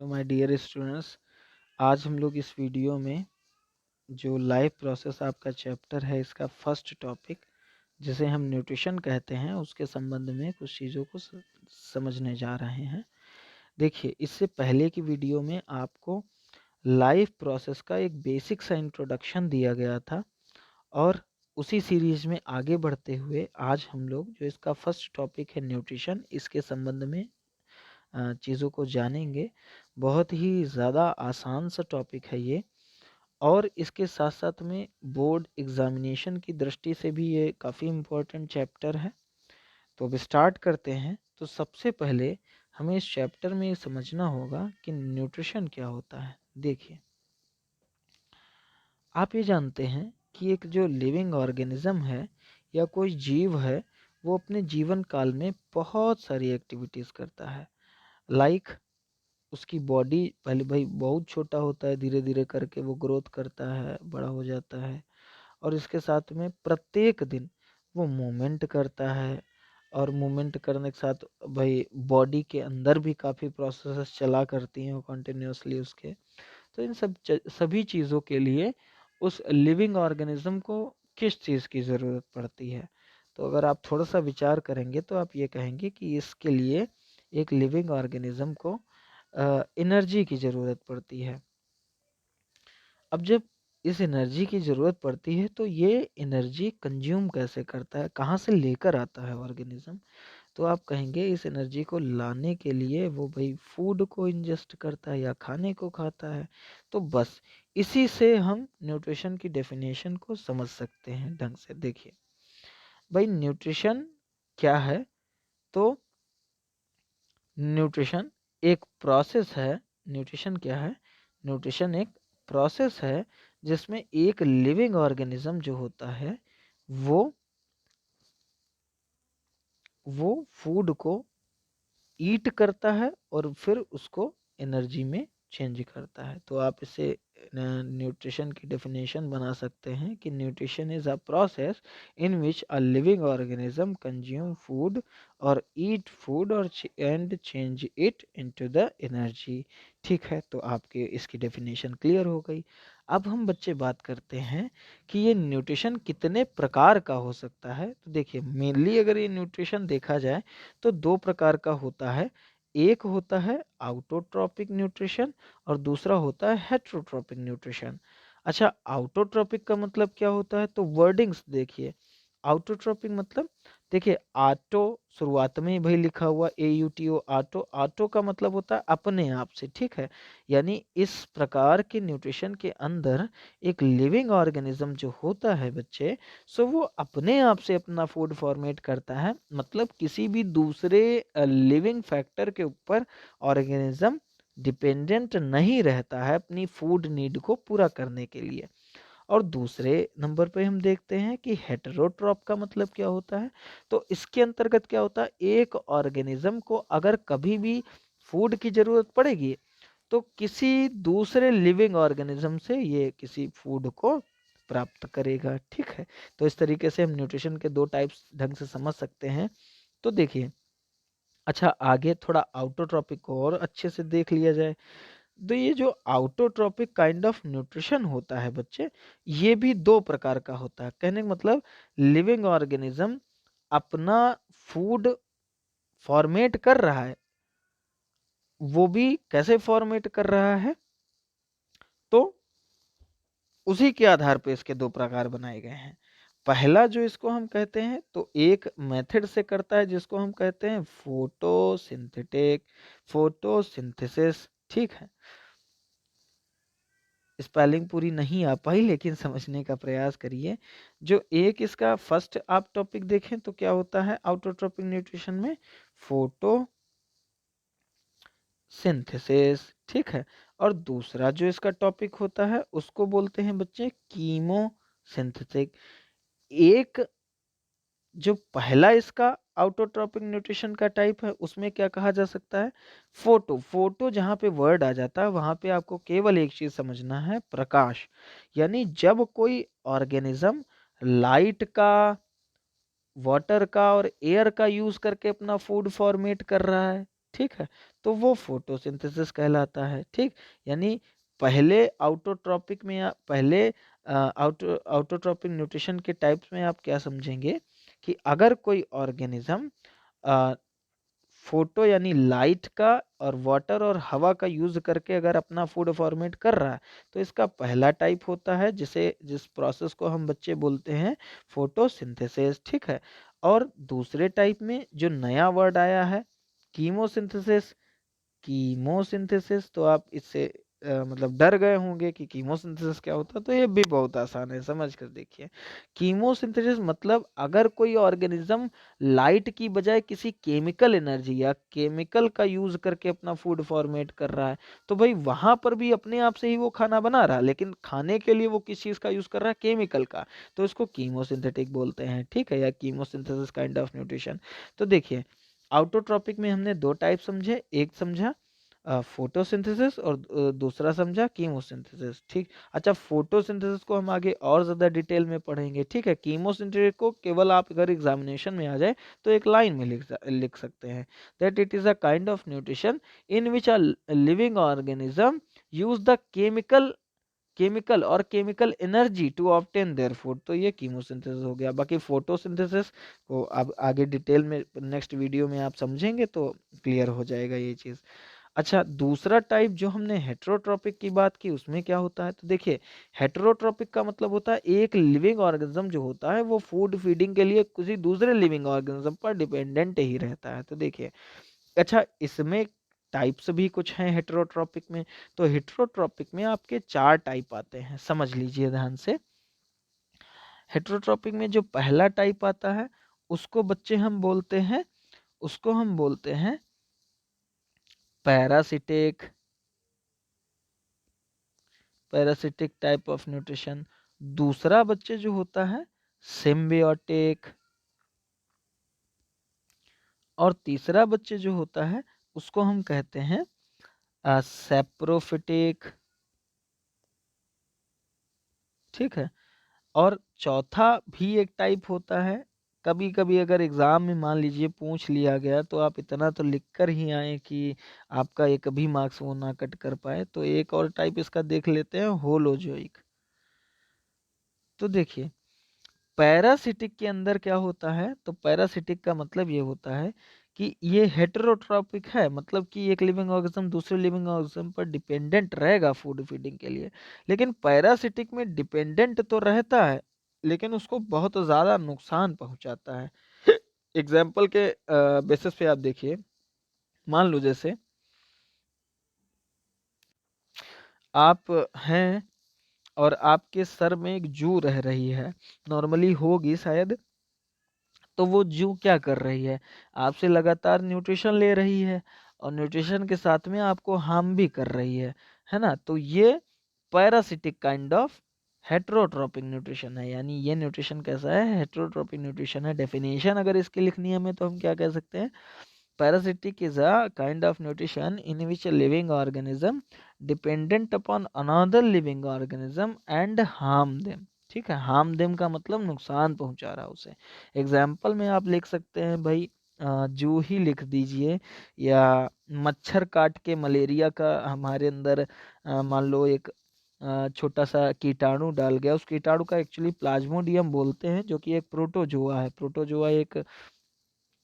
My dear students, आज हम लोग इस वीडियो में जो लाइफ प्रोसेस आपका चैप्टर है इसका फर्स्ट टॉपिक जिसे हम न्यूट्रिशन कहते हैं उसके संबंध में कुछ चीज़ों को समझने जा रहे हैं। देखिए, इससे पहले की वीडियो में आपको लाइफ प्रोसेस का एक बेसिक सा इंट्रोडक्शन दिया गया था और उसी सीरीज में आगे बढ़ते हुए आज हम लोग जो इसका फर्स्ट टॉपिक है न्यूट्रिशन, इसके संबंध में चीज़ों को जानेंगे। बहुत ही ज़्यादा आसान सा टॉपिक है ये और इसके साथ साथ में बोर्ड एग्जामिनेशन की दृष्टि से भी ये काफ़ी इम्पोर्टेंट चैप्टर है। तो अब स्टार्ट करते हैं। तो सबसे पहले हमें इस चैप्टर में ये समझना होगा कि न्यूट्रिशन क्या होता है। देखिए, आप ये जानते हैं कि एक जो लिविंग ऑर्गेनिज्म है या कोई जीव है वो अपने जीवन काल में बहुत सारी एक्टिविटीज़ करता है। लाइक उसकी बॉडी पहले भाई बहुत छोटा होता है, धीरे धीरे करके वो ग्रोथ करता है, बड़ा हो जाता है और इसके साथ में प्रत्येक दिन वो मूवमेंट करता है और मूवमेंट करने के साथ भाई बॉडी के अंदर भी काफ़ी प्रोसेसेस चला करती हैं वो कंटिन्यूसली उसके। तो इन सभी चीज़ों के लिए उस लिविंग ऑर्गेनिज्म को किस चीज़ की ज़रूरत पड़ती है। तो अगर आप थोड़ा सा विचार करेंगे तो आप ये कहेंगे कि इसके लिए एक लिविंग ऑर्गेनिज्म को एनर्जी की ज़रूरत पड़ती है। अब जब इस एनर्जी की ज़रूरत पड़ती है तो ये एनर्जी कंज्यूम कैसे करता है, कहाँ से लेकर आता है ऑर्गेनिज्म। तो आप कहेंगे इस एनर्जी को लाने के लिए वो भाई फूड को इंजेस्ट करता है या खाने को खाता है। तो बस इसी से हम न्यूट्रिशन की डेफिनेशन को समझ सकते हैं ढंग से। देखिए भाई, न्यूट्रिशन क्या है। तो न्यूट्रिशन एक प्रोसेस है। न्यूट्रिशन क्या है? न्यूट्रिशन एक प्रोसेस है जिसमें एक लिविंग ऑर्गेनिज्म जो होता है वो फूड को ईट करता है और फिर उसको एनर्जी में चेंज करता है। तो आप इसे न्यूट्रिशन की डेफिनेशन बना सकते हैं कि nutrition is a process in which a living organism consume food और ईट फूड और and change it into the energy. ठीक है, तो आपके इसकी डेफिनेशन क्लियर हो गई। अब हम बच्चे बात करते हैं कि ये न्यूट्रिशन कितने प्रकार का हो सकता है। तो देखिए, मेनली अगर ये न्यूट्रिशन देखा जाए तो दो प्रकार का होता है। एक होता है आउटोट्रॉपिक न्यूट्रिशन और दूसरा होता है हेट्रोट्रॉपिक न्यूट्रिशन। अच्छा, आउटोट्रॉपिक का मतलब क्या होता है? तो वर्डिंग्स देखिए। आउटोट्रॉपिक मतलब, देखिए आटो शुरुआत में ही भाई लिखा हुआ AUTO, आटो। आटो का मतलब होता है अपने आप से। ठीक है, यानी इस प्रकार के न्यूट्रिशन के अंदर एक लिविंग ऑर्गेनिज्म जो होता है बच्चे, सो वो अपने आप से अपना फूड फॉर्मेट करता है। मतलब किसी भी दूसरे लिविंग फैक्टर के ऊपर ऑर्गेनिज्म डिपेंडेंट नहीं रहता है अपनी फूड नीड को पूरा करने के लिए। और दूसरे नंबर पे हम देखते हैं कि हेटेरोट्रॉप का मतलब क्या होता है। तो इसके अंतर्गत क्या होता है, एक ऑर्गेनिज्म को अगर कभी भी फूड की जरूरत पड़ेगी तो किसी दूसरे लिविंग ऑर्गेनिज्म से ये किसी फूड को प्राप्त करेगा। ठीक है, तो इस तरीके से हम न्यूट्रिशन के दो टाइप्स ढंग से समझ सकते हैं। तो देखिए, अच्छा आगे थोड़ा आउटोट्रॉपिक को और अच्छे से देख लिया जाए। तो ये जो आउटोट्रॉपिक काइंड ऑफ न्यूट्रिशन होता है बच्चे, ये भी दो प्रकार का होता है। कहने का मतलब लिविंग ऑर्गेनिज्म अपना फूड फॉर्मेट कर रहा है, वो भी कैसे फॉर्मेट कर रहा है, तो उसी के आधार पे इसके दो प्रकार बनाए गए हैं। पहला जो इसको हम कहते हैं तो एक मेथड से करता है जिसको हम कहते हैं फोटोसिंथेसिस। ठीक है, स्पेलिंग पूरी नहीं आ पाई लेकिन समझने का प्रयास करिए। जो एक इसका फर्स्ट आप टॉपिक देखें तो क्या होता है आउटोट्रॉपिक न्यूट्रिशन में, फोटो सिंथेसिस। ठीक है, और दूसरा जो इसका टॉपिक होता है उसको बोलते हैं बच्चे कीमो सिंथेटिक। एक जो पहला इसका आउटोट्रॉपिक न्यूट्रिशन का टाइप है उसमें क्या कहा जा सकता है, फोटो जहां पे वर्ड आ जाता है वहां पे आपको केवल एक चीज समझना है, प्रकाश। यानी जब कोई ऑर्गेनिज्म लाइट का, वाटर का और एयर का यूज करके अपना फूड फॉर्मेट कर रहा है, ठीक है, तो वो फोटोसिंथेसिस कहलाता है। ठीक, यानी पहले आउटोट्रॉपिक में या पहले आउटोट्रॉपिक न्यूट्रिशन के टाइप्स में आप क्या समझेंगे कि अगर कोई ऑर्गेनिज्म फोटो यानी लाइट का और वाटर और हवा का यूज करके अगर अपना फूड फॉर्मेट कर रहा है तो इसका पहला टाइप होता है जिस प्रोसेस को हम बच्चे बोलते हैं फोटोसिंथेसिस। ठीक है, और दूसरे टाइप में जो नया वर्ड आया है कीमोसिंथेसिस, कीमोसिंथेसिस तो आप इससे मतलब डर गए होंगे कि कीमोसिंथेसिस क्या होता है, तो ये भी बहुत आसान है, समझ कर देखिए। कीमोसिंथेसिस मतलब अगर कोई ऑर्गेनिज्म लाइट की बजाय किसी केमिकल एनर्जी या केमिकल का यूज करके अपना फूड फॉर्मेट कर रहा है, तो भाई वहां पर भी अपने आप से ही वो खाना बना रहा है, लेकिन खाने के लिए वो किस चीज का यूज कर रहा है, केमिकल का, तो इसको कीमोसिंथेटिक बोलते हैं। ठीक है, या कीमोसिंथेसिस काइंड ऑफ न्यूट्रिशन। तो देखिए आउटोट्रॉपिक में हमने दो टाइप समझे, एक समझा फोटोसिंथेसिस और दूसरा समझा कीमोसिंथेसिस। ठीक, अच्छा फोटोसिंथेसिस को हम आगे और ज्यादा डिटेल में पढ़ेंगे। ठीक है, कीमोसिंथेसिस को केवल आप अगर एग्जामिनेशन में आ जाए तो एक लाइन में लिख सकते हैं that it is a kind of nutrition in which a living organism use the chemical और chemical energy to obtain their food. तो ये कीमोसिंथेसिस हो गया। बाकी फोटोसिंथेसिस को अब आगे डिटेल में नेक्स्ट वीडियो में आप समझेंगे तो क्लियर हो जाएगा ये चीज। अच्छा, दूसरा टाइप जो हमने हेटेरोट्रॉपिक की बात की उसमें क्या होता है, तो देखिए हेटेरोट्रॉपिक का मतलब होता है एक लिविंग ऑर्गेनिज्म जो होता है वो फूड फीडिंग के लिए किसी दूसरे लिविंग ऑर्गेनिज्म पर डिपेंडेंट ही रहता है। तो देखिए, अच्छा इसमें टाइप्स भी कुछ हैं हेटेरोट्रॉपिक में। तो हेटेरोट्रॉपिक में आपके चार टाइप आते हैं, समझ लीजिए ध्यान से। हेटेरोट्रॉपिक में जो पहला टाइप आता है उसको बच्चे हम बोलते हैं, उसको हम बोलते हैं parasitic, parasitic type of nutrition. दूसरा बच्चे जो होता है सिम्बियोटिक, और तीसरा बच्चे जो होता है उसको हम कहते हैं सेप्रोफिटिक। ठीक है, और चौथा भी एक टाइप होता है। कभी कभी अगर एग्जाम में मान लीजिए पूछ लिया गया तो आप इतना तो लिख कर ही आए कि आपका एक भी मार्क्स वो ना कट कर पाए। तो एक और टाइप इसका देख लेते हैं, होलोजोइक। तो देखिए पैरासिटिक के अंदर क्या होता है, तो पैरासिटिक का मतलब ये होता है कि ये हेटेरोट्रॉपिक है, मतलब कि एक लिविंग ऑर्गेनिज्म दूसरे लिविंग ऑर्गेनिज्म पर डिपेंडेंट रहेगा फूड फीडिंग के लिए, लेकिन पैरासिटिक में डिपेंडेंट तो रहता है लेकिन उसको बहुत ज्यादा नुकसान पहुंचाता है। एग्जाम्पल के बेसिस पे आप देखिए, मान लो जैसे आप हैं और आपके सर में एक जू रह रही है, नॉर्मली होगी शायद, तो वो जू क्या कर रही है, आपसे लगातार न्यूट्रिशन ले रही है और न्यूट्रिशन के साथ में आपको हार्म भी कर रही है ना। तो ये parasitic kind of heterotrophic nutrition है। यानी ये न्यूट्रिशन कैसा है, हेट्रोट्रोपिक न्यूट्रिशन है। डेफिनेशन अगर इसकी लिखनी है हमें तो हम क्या कह सकते हैं, parasitic is a kind of nutrition in which a living organism dependent upon another living organism and harm them। ठीक है, हार्म देम का मतलब नुकसान पहुंचा रहा है उसे। एग्जाम्पल में आप लिख सकते हैं भाई जू ही लिख दीजिए, या मच्छर काट के मलेरिया का हमारे अंदर मान लो एक छोटा सा कीटाणु डाल गया, उस कीटाणु का एक्चुअली प्लाज्मोडियम बोलते हैं जो कि एक प्रोटोजोआ है। प्रोटोजोआ एक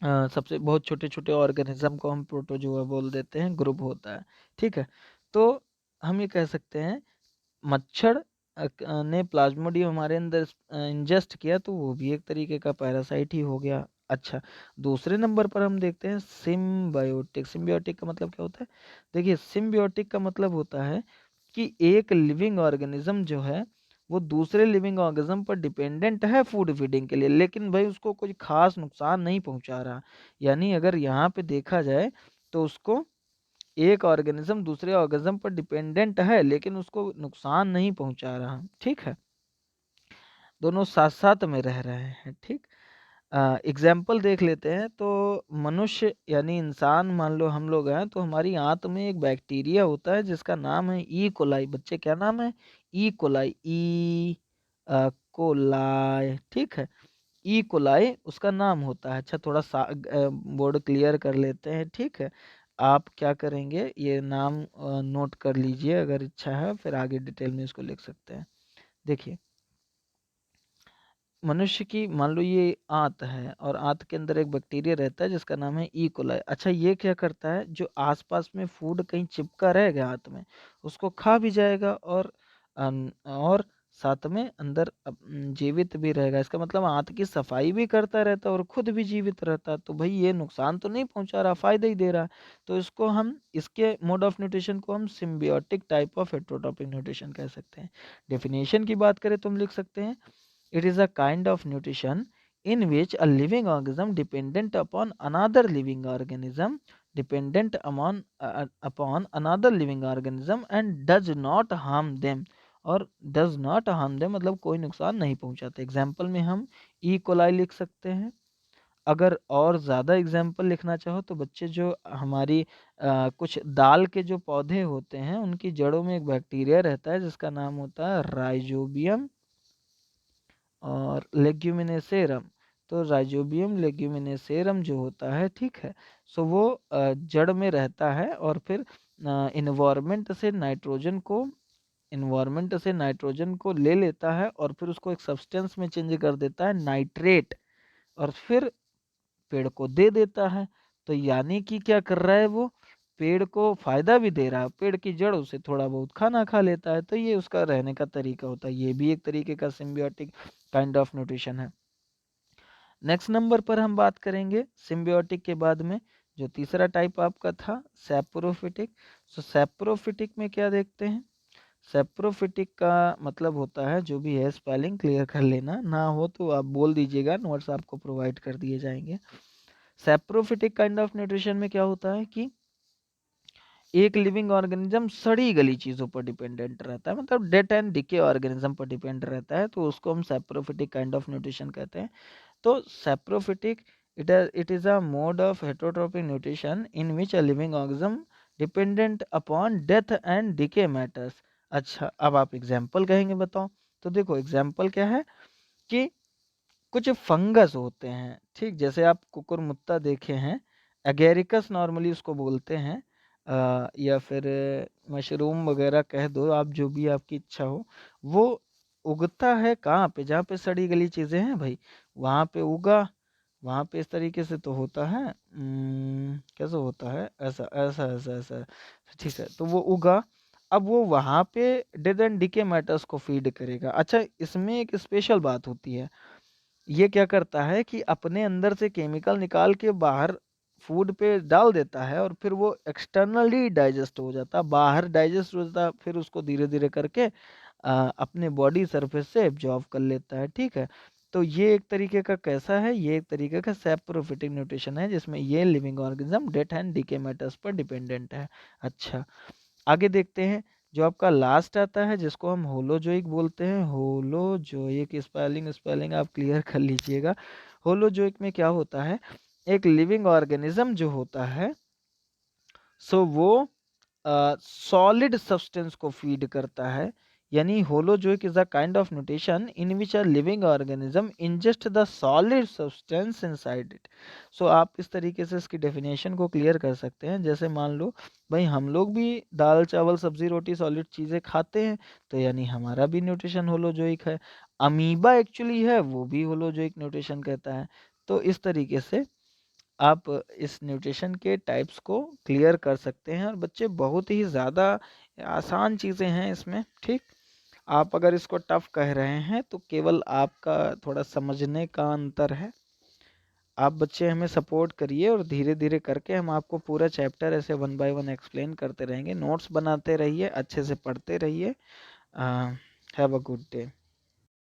सबसे बहुत छोटे छोटे ऑर्गेनिज्म को हम प्रोटोजोआ बोल देते हैं, ग्रुप होता है। ठीक है, तो हम ये कह सकते हैं मच्छर ने प्लाज्मोडियम हमारे अंदर इंजेस्ट किया तो वो भी एक तरीके का पैरासाइट ही हो गया। अच्छा, दूसरे नंबर पर हम देखते हैं सिम्बायोटिक। सिम्बायोटिक का मतलब क्या होता है, देखिए सिम्बायोटिक का मतलब होता है कि एक लिविंग ऑर्गेनिज्म जो है वो दूसरे लिविंग ऑर्गेनिज्म पर डिपेंडेंट है फूड फीडिंग के लिए, लेकिन भाई उसको कोई खास नुकसान नहीं पहुंचा रहा। यानी अगर यहाँ पे देखा जाए तो उसको एक ऑर्गेनिज्म दूसरे ऑर्गेनिज्म पर डिपेंडेंट है लेकिन उसको नुकसान नहीं पहुंचा रहा। ठीक है, दोनों साथ साथ में रह रहे हैं। ठीक, एग्जाम्पल देख लेते हैं। तो मनुष्य यानी इंसान मान लो हम लोग हैं, तो हमारी आंत में एक बैक्टीरिया होता है जिसका नाम है ई कोलाई। बच्चे क्या नाम है, ई कोलाई, ई कोलाई। ठीक है, ई कोलाई उसका नाम होता है। अच्छा थोड़ा सा बोर्ड क्लियर कर लेते हैं। ठीक है, आप क्या करेंगे, ये नाम नोट कर लीजिए, अगर इच्छा है फिर आगे डिटेल में इसको लिख सकते हैं। देखिए, मनुष्य की मान लो ये आंत है और आंत के अंदर एक बैक्टीरिया रहता है जिसका नाम है ई कोलाई। अच्छा, ये क्या करता है, जो आसपास में फूड कहीं चिपका रहेगा आंत में, उसको खा भी जाएगा और साथ में अंदर जीवित भी रहेगा। इसका मतलब आंत की सफाई भी करता रहता है और खुद भी जीवित रहता है। तो भाई ये नुकसान तो नहीं पहुंचा रहा, फायदा ही दे रहा है। तो इसको हम, इसके मोड ऑफ न्यूट्रिशन को हम symbiotic type of heterotrophic nutrition कह सकते हैं। डेफिनेशन की बात करें तो हम लिख सकते हैं, it is a kind of nutrition in which a living organism dependent upon another living organism upon another living organism and does not harm them, और does not harm them मतलब कोई नुकसान नहीं पहुंचाते। एग्जाम्पल में हम ई कोलाई लिख सकते हैं। अगर और ज़्यादा एग्जाम्पल लिखना चाहो तो बच्चे, जो हमारी कुछ दाल के जो पौधे होते हैं उनकी जड़ों में एक बैक्टीरिया रहता है जिसका नाम होता है राइजोबियम और लेग्यूमिनेसेरम। तो राइजोबियम लेग्यूमिनेसेरम जो होता है, ठीक है, सो वो जड़ में रहता है और फिर इन्वायरमेंट से नाइट्रोजन को ले लेता है और फिर उसको एक सब्सटेंस में चेंज कर देता है, नाइट्रेट, और फिर पेड़ को दे देता है। तो यानी कि क्या कर रहा है वो, पेड़ को फायदा भी दे रहा है, पेड़ की जड़ उसे थोड़ा बहुत खाना खा लेता है। तो ये उसका रहने का तरीका होता है, ये भी एक तरीके का सिम्बियोटिक काइंड ऑफ न्यूट्रिशन है। नेक्स्ट नंबर पर हम बात करेंगे सिम्बियोटिक के बाद में, जो तीसरा टाइप आपका था सैप्रोफिटिक। सो सैप्रोफिटिक में क्या देखते हैं, सैप्रोफिटिक का मतलब होता है, जो भी है स्पेलिंग क्लियर कर लेना, ना हो तो आप बोल दीजिएगा, नोट्स आपको प्रोवाइड कर दिए जाएंगे। सैप्रोफिटिक काइंड ऑफ न्यूट्रिशन में क्या होता है कि एक लिविंग ऑर्गेनिज्म सड़ी गली चीजों पर डिपेंडेंट रहता है, मतलब डेथ एंड डिके ऑर्गेनिज्म पर डिपेंड रहता है, तो उसको हम सैप्रोफिटिक काइंड ऑफ न्यूट्रिशन कहते हैं। तो saprophytic, it is a mode of heterotrophic nutrition in which a living organism dependent upon death and decay matters। अच्छा, अब आप एग्जाम्पल कहेंगे बताओ, तो देखो एग्जाम्पल क्या है कि कुछ फंगस होते हैं, ठीक, जैसे आप कुकुरमुत्ता देखे हैं, एगेरिकस नॉर्मली उसको बोलते हैं, या फिर मशरूम वगैरह कह दो आप, जो भी आपकी इच्छा हो। वो उगता है कहाँ पे, जहाँ पे सड़ी गली चीजें हैं भाई, वहां पे उगा, वहां पे इस तरीके से तो होता है, कैसे होता है, ऐसा ऐसा ऐसा ऐसा, ठीक है, तो वो उगा, अब वो वहां पे डेथ एंड डिके मैटर्स को फीड करेगा। अच्छा, इसमें एक स्पेशल बात होती है, ये क्या करता है कि अपने अंदर से केमिकल निकाल के बाहर फूड पे डाल देता है और फिर वो एक्सटर्नली डाइजेस्ट हो जाता है, बाहर डाइजेस्ट हो जाता है, फिर उसको धीरे धीरे करके अपने बॉडी सरफेस से एब्जॉर्ब कर लेता है, ठीक है। तो ये एक तरीके का कैसा है, ये एक तरीके का सैप्रोफिटिक न्यूट्रिशन है, जिसमें ये living organism death and decay matters पर डिपेंडेंट है। अच्छा, आगे देखते हैं, जो आपका लास्ट आता है जिसको हम होलोजोइक बोलते हैं। होलोजोइक स्पेलिंग स्पेलिंग आप क्लियर कर लीजिएगा। होलोजोइक में क्या होता है, एक लिविंग ऑर्गेनिज्म जो होता है, सो वो सॉलिड सब्सटेंस को फीड करता है, यानी holozoic is a kind of nutrition in which a living organism ingest the solid substance inside it. So आप इस तरीके से इसकी डेफिनेशन को क्लियर कर सकते हैं। जैसे मान लो भाई, हम लोग भी दाल चावल सब्जी रोटी सॉलिड चीज़ें खाते हैं, तो यानी हमारा भी न्यूट्रिशन होलोजोइक है। अमीबा एक्चुअली है, वो भी होलोजोइक न्यूट्रिशन कहता है। तो इस तरीके से आप इस न्यूट्रिशन के टाइप्स को क्लियर कर सकते हैं, और बच्चे बहुत ही ज़्यादा आसान चीज़ें हैं इसमें, ठीक। आप अगर इसको टफ कह रहे हैं तो केवल आपका थोड़ा समझने का अंतर है। आप बच्चे हमें सपोर्ट करिए और धीरे धीरे करके हम आपको पूरा चैप्टर ऐसे 1 बाय 1 एक्सप्लेन करते रहेंगे। नोट्स बनाते रहिए, अच्छे से पढ़ते रहिए। Have a good day.